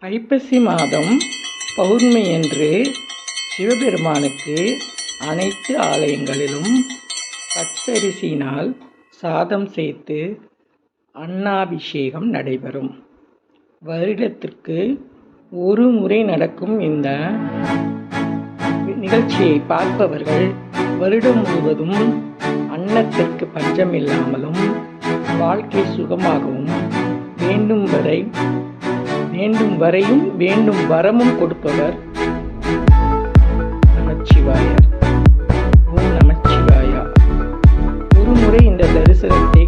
ஐப்பசி மாதம் பௌர்ணமியன்று சிவபெருமானுக்கு அனைத்து ஆலயங்களிலும் பச்சரிசியினால் சாதம் செய்து அன்னாபிஷேகம் நடைபெறும். வருடத்திற்கு ஒரு முறை நடக்கும் இந்த நிகழ்ச்சியை பார்ப்பவர்கள் வருடம் முழுவதும் அன்னத்திற்கு பஞ்சமில்லாமலும் வாழ்க்கை சுகமாகவும் வேண்டும் வரையும் வேண்டும் வரமும் கொடுப்பவர் நமச்சிவாயர். ஓம் நமச்சிவாயா. ஒரு முறை இந்த தரிசனத்தை